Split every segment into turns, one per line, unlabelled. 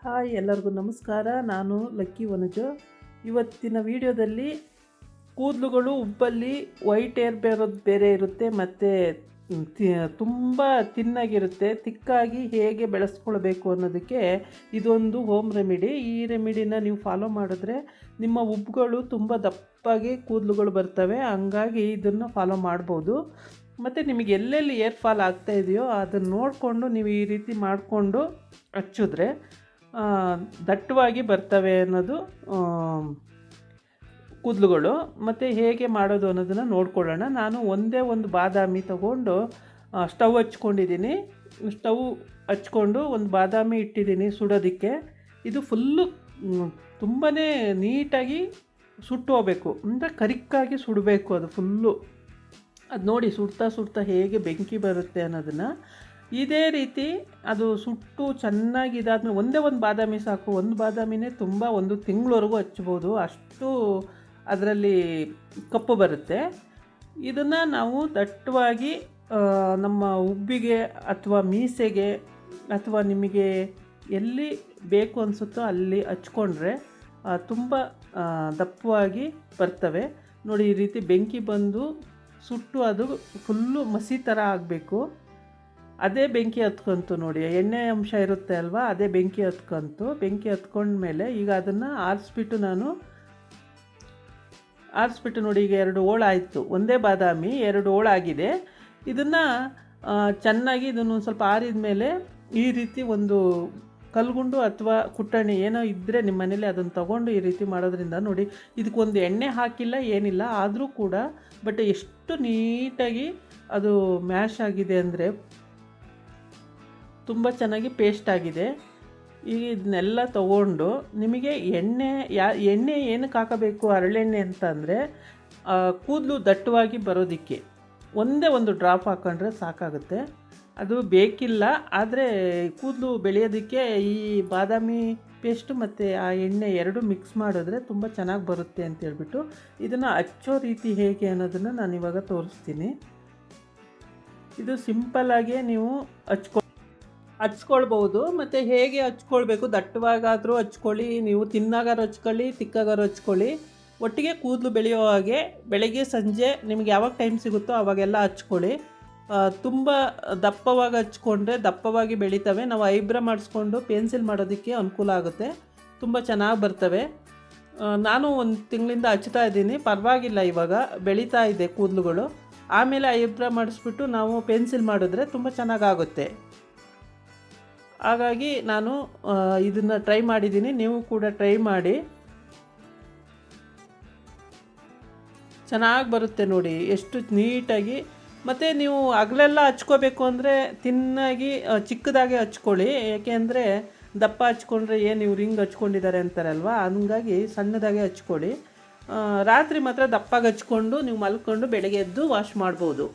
Hi ಎಲ್ಲರಿಗೂ ನಮಸ್ಕಾರ. ನಾನು ಲಕ್ಕಿ ವನುಜು. ಇವತ್ತಿನ ವಿಡಿಯೋದಲ್ಲಿ ಕೂದಲುಗಳು ಉಬ್ಬಲ್ಲಿ ವೈಟ್ ಏರ್ ಬೇರೆ ಇರುತ್ತೆ ಮತ್ತು ತುಂಬ ತಿನ್ನಾಗಿರುತ್ತೆ. ತಿಕ್ಕಾಗಿ ಹೇಗೆ ಬೆಳೆಸ್ಕೊಳ್ಬೇಕು ಅನ್ನೋದಕ್ಕೆ ಇದೊಂದು ಹೋಮ್ ರೆಮಿಡಿ. ಈ ರೆಮಿಡಿನ ನೀವು ಫಾಲೋ ಮಾಡಿದ್ರೆ ನಿಮ್ಮ ಉಬ್ಬುಗಳು ತುಂಬ ದಪ್ಪಾಗಿ ಕೂದಲುಗಳು ಬರ್ತವೆ. ಹಂಗಾಗಿ ಇದನ್ನು ಫಾಲೋ ಮಾಡ್ಬೋದು. ಮತ್ತು ನಿಮಗೆ ಎಲ್ಲೆಲ್ಲಿ ಏರ್ ಫಾಲ್ ಆಗ್ತಾಯಿದೆಯೋ ಅದನ್ನು ನೋಡಿಕೊಂಡು ನೀವು ಈ ರೀತಿ ಮಾಡಿಕೊಂಡು ಹಚ್ಚಿದ್ರೆ ದಟ್ಟವಾಗಿ ಬರ್ತವೆ ಅನ್ನೋದು ಕೂದಲುಗಳು. ಮತ್ತು ಹೇಗೆ ಮಾಡೋದು ಅನ್ನೋದನ್ನು ನೋಡ್ಕೊಳ್ಳೋಣ. ನಾನು ಒಂದೇ ಒಂದು ಬಾದಾಮಿ ತಗೊಂಡು ಸ್ಟವ್ ಹಚ್ಕೊಂಡಿದ್ದೀನಿ. ಸ್ಟವ್ ಹಚ್ಕೊಂಡು ಒಂದು ಬಾದಾಮಿ ಇಟ್ಟಿದ್ದೀನಿ ಸುಡೋದಕ್ಕೆ. ಇದು ಫುಲ್ಲು ತುಂಬಾ ನೀಟಾಗಿ ಸುಟ್ಟು ಹೋಗಬೇಕು, ಅಂದರೆ ಕರಿಕ್ಕಾಗಿ ಸುಡಬೇಕು. ಅದು ಫುಲ್ಲು ಅದು ನೋಡಿ ಸುಡ್ತಾ ಹೇಗೆ ಬೆಂಕಿ ಬರುತ್ತೆ ಅನ್ನೋದನ್ನು. ಇದೇ ರೀತಿ ಅದು ಸುಟ್ಟು ಚೆನ್ನಾಗಿ ಇದಾದ್ಮೇಲೆ ಒಂದೇ ಒಂದು ಬಾದಾಮಿ ಸಾಕು. ಒಂದು ಬಾದಾಮಿನೇ ತುಂಬ ಒಂದು ತಿಂಗಳವರೆಗೂ ಹಚ್ಬೋದು, ಅಷ್ಟು ಅದರಲ್ಲಿ ಕಪ್ಪು ಬರುತ್ತೆ. ಇದನ್ನು ನಾವು ದಟ್ಟವಾಗಿ ನಮ್ಮ ಉಬ್ಬಿಗೆ ಅಥವಾ ಮೀಸೆಗೆ ಅಥವಾ ನಿಮಗೆ ಎಲ್ಲಿ ಬೇಕು ಅನಿಸುತ್ತೋ ಅಲ್ಲಿ ಹಚ್ಕೊಂಡ್ರೆ ತುಂಬ ದಪ್ಪವಾಗಿ ಬರ್ತವೆ. ನೋಡಿ, ಈ ರೀತಿ ಬೆಂಕಿ ಬಂದು ಸುಟ್ಟು ಅದು ಫುಲ್ಲು ಮಸಿ ಥರ ಆಗಬೇಕು. ಅದೇ ಬೆಂಕಿ ಹತ್ಕೊಂತು ನೋಡಿ, ಎಣ್ಣೆ ಅಂಶ ಇರುತ್ತೆ ಅಲ್ವಾ, ಅದೇ ಬೆಂಕಿ ಹತ್ಕೊಂತು. ಬೆಂಕಿ ಹತ್ಕೊಂಡ್ಮೇಲೆ ಈಗ ಅದನ್ನು ಆರಿಸ್ಬಿಟ್ಟು ನೋಡಿ, ಈಗ 2 ಹೋಳಾಯಿತು. ಒಂದೇ ಬಾದಾಮಿ 2 ಹೋಳಾಗಿದೆ. ಇದನ್ನು ಚೆನ್ನಾಗಿ ಇದನ್ನು ಸ್ವಲ್ಪ ಆರಿದ ಮೇಲೆ ಈ ರೀತಿ ಒಂದು ಕಲ್ಗುಂಡು ಅಥವಾ ಕುಟ್ಟಣಿ ಏನೋ ಇದ್ದರೆ ನಿಮ್ಮ ಮನೇಲಿ ಅದನ್ನು ತೊಗೊಂಡು ಈ ರೀತಿ ಮಾಡೋದ್ರಿಂದ ನೋಡಿ, ಇದಕ್ಕೊಂದು ಎಣ್ಣೆ ಹಾಕಿಲ್ಲ ಏನಿಲ್ಲ, ಆದರೂ ಕೂಡ ಬಟ್ ಎಷ್ಟು ನೀಟಾಗಿ ಅದು ಮ್ಯಾಶ್ ಆಗಿದೆ ಅಂದರೆ ತುಂಬ ಚೆನ್ನಾಗಿ ಪೇಸ್ಟ್ ಆಗಿದೆ. ಈಗ ಇದನ್ನೆಲ್ಲ ತೊಗೊಂಡು ನಿಮಗೆ ಎಣ್ಣೆ ಏನಕ್ಕೆ ಹಾಕಬೇಕು ಹರಳೆಣ್ಣೆ ಅಂತಂದರೆ ಕೂದಲು ದಟ್ಟವಾಗಿ ಬರೋದಕ್ಕೆ ಒಂದೇ ಒಂದು ಡ್ರಾಪ್ ಹಾಕೊಂಡ್ರೆ ಸಾಕಾಗುತ್ತೆ. ಅದು ಬೇಕಿಲ್ಲ, ಆದರೆ ಕೂದಲು ಬೆಳೆಯೋದಕ್ಕೆ ಈ ಬಾದಾಮಿ ಪೇಸ್ಟು ಮತ್ತು ಆ ಎಣ್ಣೆ 2 ಮಿಕ್ಸ್ ಮಾಡಿದ್ರೆ ತುಂಬ ಚೆನ್ನಾಗಿ ಬರುತ್ತೆ ಅಂತೇಳ್ಬಿಟ್ಟು ಇದನ್ನು ಹಚ್ಚೋ ರೀತಿ ಹೇಗೆ ಅನ್ನೋದನ್ನು ನಾನು ಇವಾಗ ತೋರಿಸ್ತೀನಿ. ಇದು ಸಿಂಪಲ್ಲಾಗಿ ನೀವು ಹಚ್ಕೊಳ್ಬೋದು. ಮತ್ತು ಹೇಗೆ ಹಚ್ಕೊಳ್ಬೇಕು, ದಟ್ಟವಾಗಾದರೂ ಹಚ್ಕೊಳ್ಳಿ, ನೀವು ತಿನ್ನಾಗಾರು ಹಚ್ಕೊಳ್ಳಿ, ತಿಕ್ಕಾಗಾರು ಹಚ್ಕೊಳ್ಳಿ. ಒಟ್ಟಿಗೆ ಕೂದಲು ಬೆಳೆಯೋ ಹಾಗೆ ಬೆಳಗ್ಗೆ ಸಂಜೆ ನಿಮಗೆ ಯಾವಾಗ ಟೈಮ್ ಸಿಗುತ್ತೋ ಆವಾಗೆಲ್ಲ ಹಚ್ಕೊಳ್ಳಿ. ತುಂಬ ದಪ್ಪವಾಗಿ ಹಚ್ಕೊಂಡ್ರೆ ದಪ್ಪವಾಗಿ ಬೆಳೀತವೆ. ನಾವು ಐಬ್ರೋ ಮಾಡಿಸ್ಕೊಂಡು ಪೆನ್ಸಿಲ್ ಮಾಡೋದಕ್ಕೆ ಅನುಕೂಲ ಆಗುತ್ತೆ, ತುಂಬ ಚೆನ್ನಾಗಿ ಬರ್ತವೆ. ನಾನು 1 ತಿಂಗಳಿಂದ ಹಚ್ತಾ ಇದ್ದೀನಿ, ಪರವಾಗಿಲ್ಲ, ಇವಾಗ ಬೆಳೀತಾ ಇದೆ ಕೂದಲುಗಳು. ಆಮೇಲೆ ಐಬ್ರೋ ಮಾಡಿಸ್ಬಿಟ್ಟು ನಾವು ಪೆನ್ಸಿಲ್ ಮಾಡಿದ್ರೆ ತುಂಬ ಚೆನ್ನಾಗಾಗುತ್ತೆ. ಹಾಗಾಗಿ ನಾನು ಇದನ್ನು ಟ್ರೈ ಮಾಡಿದ್ದೀನಿ, ನೀವು ಕೂಡ ಟ್ರೈ ಮಾಡಿ, ಚೆನ್ನಾಗಿ ಬರುತ್ತೆ ನೋಡಿ ಎಷ್ಟು ನೀಟಾಗಿ. ಮತ್ತು ನೀವು ಹಗಲೆಲ್ಲ ಹಚ್ಕೋಬೇಕು ಅಂದರೆ ತಿನ್ನಾಗಿ ಚಿಕ್ಕದಾಗೆ ಹಚ್ಕೊಳ್ಳಿ. ಏಕೆಂದರೆ ದಪ್ಪ ಹಚ್ಕೊಂಡ್ರೆ ಏನು ಇವ್ರು ಹಿಂಗೆ ಹಚ್ಕೊಂಡಿದ್ದಾರೆ ಅಂತಾರಲ್ವ, ಹಂಗಾಗಿ ಸಣ್ಣದಾಗೆ ಹಚ್ಕೊಳ್ಳಿ. ರಾತ್ರಿ ಮಾತ್ರ ದಪ್ಪಾಗಿ ಹಚ್ಕೊಂಡು ನೀವು ಮಲ್ಕೊಂಡು ಬೆಳಗ್ಗೆ ಎದ್ದು ವಾಶ್ ಮಾಡ್ಬೋದು.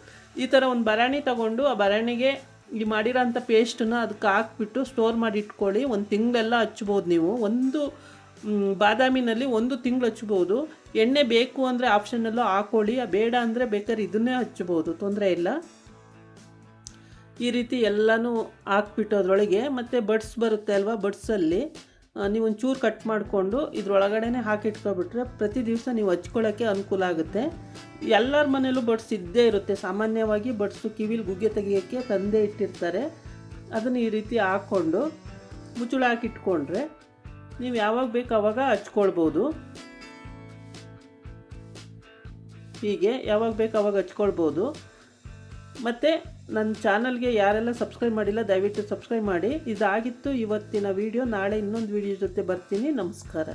ಈ ಥರ ಒಂದು ಬರಾಣಿ ತಗೊಂಡು ಆ ಬರಾಣಿಗೆ ಈ ಮಾಡಿರೋಂಥ ಪೇಸ್ಟನ್ನ ಅದಕ್ಕೆ ಹಾಕ್ಬಿಟ್ಟು ಸ್ಟೋರ್ ಮಾಡಿ ಇಟ್ಕೊಳ್ಳಿ. 1 ತಿಂಗಳೆಲ್ಲ ಹಚ್ಬೋದು ನೀವು. ಒಂದು ಬಾದಾಮಿನಲ್ಲಿ 1 ತಿಂಗಳು ಹಚ್ಬೋದು. ಎಣ್ಣೆ ಬೇಕು ಅಂದರೆ ಆಪ್ಷನಲ್ಲೂ ಹಾಕ್ಕೊಳ್ಳಿ, ಬೇಡ ಅಂದರೆ ಬೇಕಾದ್ರೆ ಇದನ್ನೇ ಹಚ್ಬೋದು, ತೊಂದರೆ ಇಲ್ಲ. ಈ ರೀತಿ ಎಲ್ಲನೂ ಹಾಕ್ಬಿಟ್ಟು ಅದರೊಳಗೆ ಮತ್ತು ಬಡ್ಸ್ ಬರುತ್ತೆ ಅಲ್ವಾ, ಬಡ್ಸಲ್ಲಿ ನೀವು ಒಂಚೂರು ಕಟ್ ಮಾಡಿಕೊಂಡು ಇದ್ರೊಳಗಡೆ ಹಾಕಿಟ್ಕೊಬಿಟ್ರೆ ಪ್ರತಿ ದಿವಸ ನೀವು ಹಚ್ಕೊಳ್ಳೋಕ್ಕೆ ಅನುಕೂಲ ಆಗುತ್ತೆ. ಎಲ್ಲರ ಮನೇಲೂ ಬಡ್ಸ್ ಇದ್ದೇ ಇರುತ್ತೆ. ಸಾಮಾನ್ಯವಾಗಿ ಬಡ್ಸು ಕಿವಿಲಿ ಗುಗ್ಗೆ ತೆಗಿಯೋಕ್ಕೆ ತಂದೇ ಇಟ್ಟಿರ್ತಾರೆ. ಅದನ್ನು ಈ ರೀತಿ ಹಾಕ್ಕೊಂಡು ಮುಚ್ಚಳ ಹಾಕಿಟ್ಕೊಂಡ್ರೆ ನೀವು ಯಾವಾಗ ಬೇಕು ಆವಾಗ ಹಚ್ಕೊಳ್ಬೋದು. ಹೀಗೆ ಯಾವಾಗ ಬೇಕು ಆವಾಗ ಹಚ್ಕೊಳ್ಬೋದು. ಮತ್ತು ನನ್ನ ಚಾನಲ್ಗೆ ಯಾರೆಲ್ಲ ಸಬ್ಸ್ಕ್ರೈಬ್ ಮಾಡಿಲ್ಲ ದಯವಿಟ್ಟು ಸಬ್ಸ್ಕ್ರೈಬ್ ಮಾಡಿ. ಇದಾಗಿತ್ತು ಇವತ್ತಿನ ವಿಡಿಯೋ. ನಾಳೆ ಇನ್ನೊಂದು ವಿಡಿಯೋ ಜೊತೆ ಬರ್ತೀನಿ. ನಮಸ್ಕಾರ.